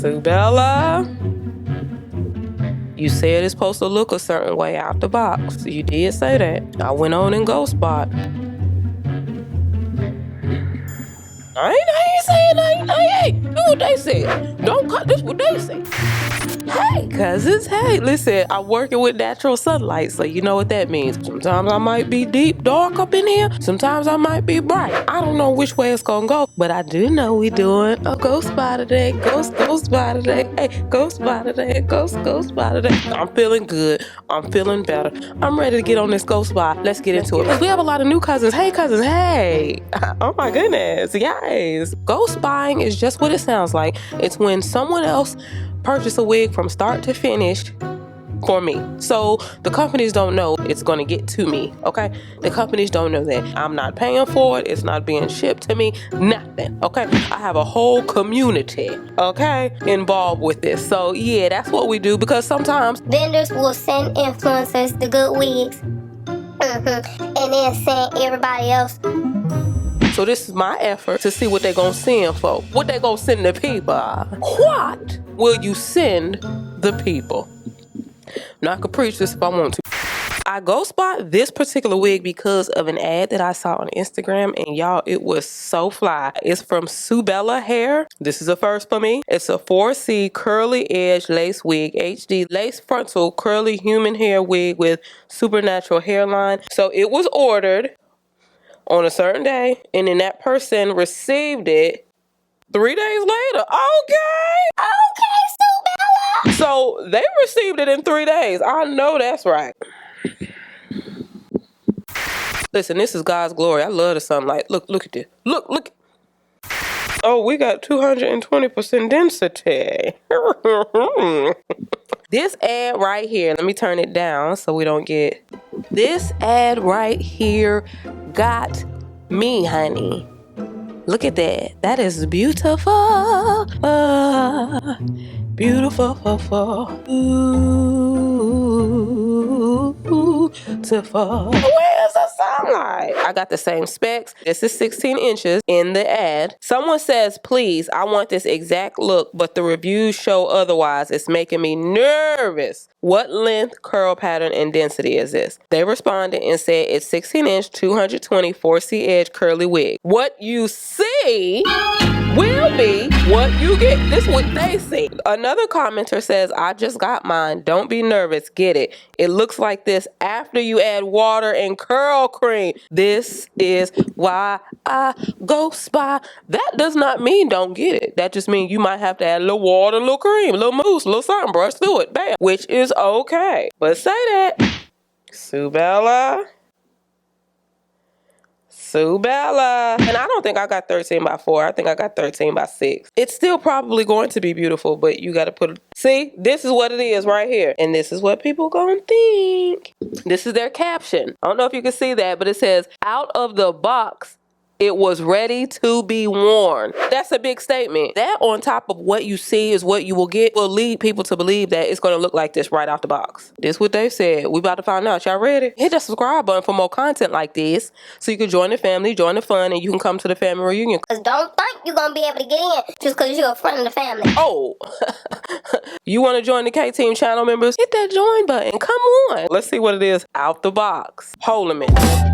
Sue Bella, you said it's supposed to look a certain way out the box. You did say that. I went on and Ghost Spot. I ain't saying nothing. Hey, do what they say. Don't cut this what they say. Hey, cousins, hey, listen, I'm working with natural sunlight, so you know what that means. Sometimes I might be deep, dark up in here. Sometimes I might be bright. I don't know which way it's gonna go, but I do know we doing a ghost spot today. Ghost spot today. Hey, ghost spot today. Ghost spot today. I'm feeling good. I'm feeling better. I'm ready to get on this ghost spot. Let's get into it. We have a lot of new cousins. Hey, cousins, hey. Oh my goodness, yes. Ghost spying is just what it sounds like. It's when someone else purchase a wig from start to finish for me. So the companies don't know it's going to get to me, okay? The companies don't know that. I'm not paying for it. It's not being shipped to me. Nothing, okay? I have a whole community, okay, involved with this. So yeah, that's what we do, because sometimes vendors will send influencers the good wigs and then send everybody else. So this is my effort to see what they're going to send for. What they going to send the people. What will you send the people? Now, I could preach this if I want to. I ghost spot this particular wig because of an ad that I saw on Instagram, and y'all, it was so fly. It's from Sue Bella Hair. This is a first for me. It's a 4C curly edge lace wig, HD lace frontal curly human hair wig with supernatural hairline. So it was ordered on a certain day, and then that person received it 3 days later. Okay, Sue Bella. so they received it in 3 days. I know that's right. Listen, this is God's glory. I love the sunlight. Look at this. Look. Oh, we got 220% density. This ad right here, let me turn it down so we don't get... This ad right here got me, honey. Look at that. That is beautiful. Beautiful. Beautiful. Where's the sunlight? I got the same specs. This is 16 inches in the ad. Someone says, please, I want this exact look, but the reviews show otherwise. It's making me nervous. What length, curl pattern, and density is this? They responded and said it's 16 inch, 220 4C edge curly wig. What you see will be what you get. This is what they see. Another commenter says, I just got mine. Don't be nervous. Get it. It looks like this after you add water and curl cream. This is why I go spy. That does not mean don't get it. That just means you might have to add a little water, a little cream, a little mousse, a little something, brush through it. Bam. Which is okay. But say that. Sue Bella. And I don't think I got 13 by 4. I think I got 13 by 6. It's still probably going to be beautiful, but you got to put it... See, this is what it is right here. And this is what people gonna think. This is their caption. I don't know if you can see that, but it says, out of the box, it was ready to be worn. That's a big statement. That on top of what you see is what you will get will lead people to believe that it's going to look like this right out the box. This is what they said. We about to find out. Y'all ready? Hit the subscribe button for more content like this so you can join the family, join the fun, and you can come to the family reunion. Because don't think you're going to be able to get in just because you're a friend of the family. Oh, you want to join the K-Team channel members? Hit that join button. Come on. Let's see what it is out the box. Hold a minute.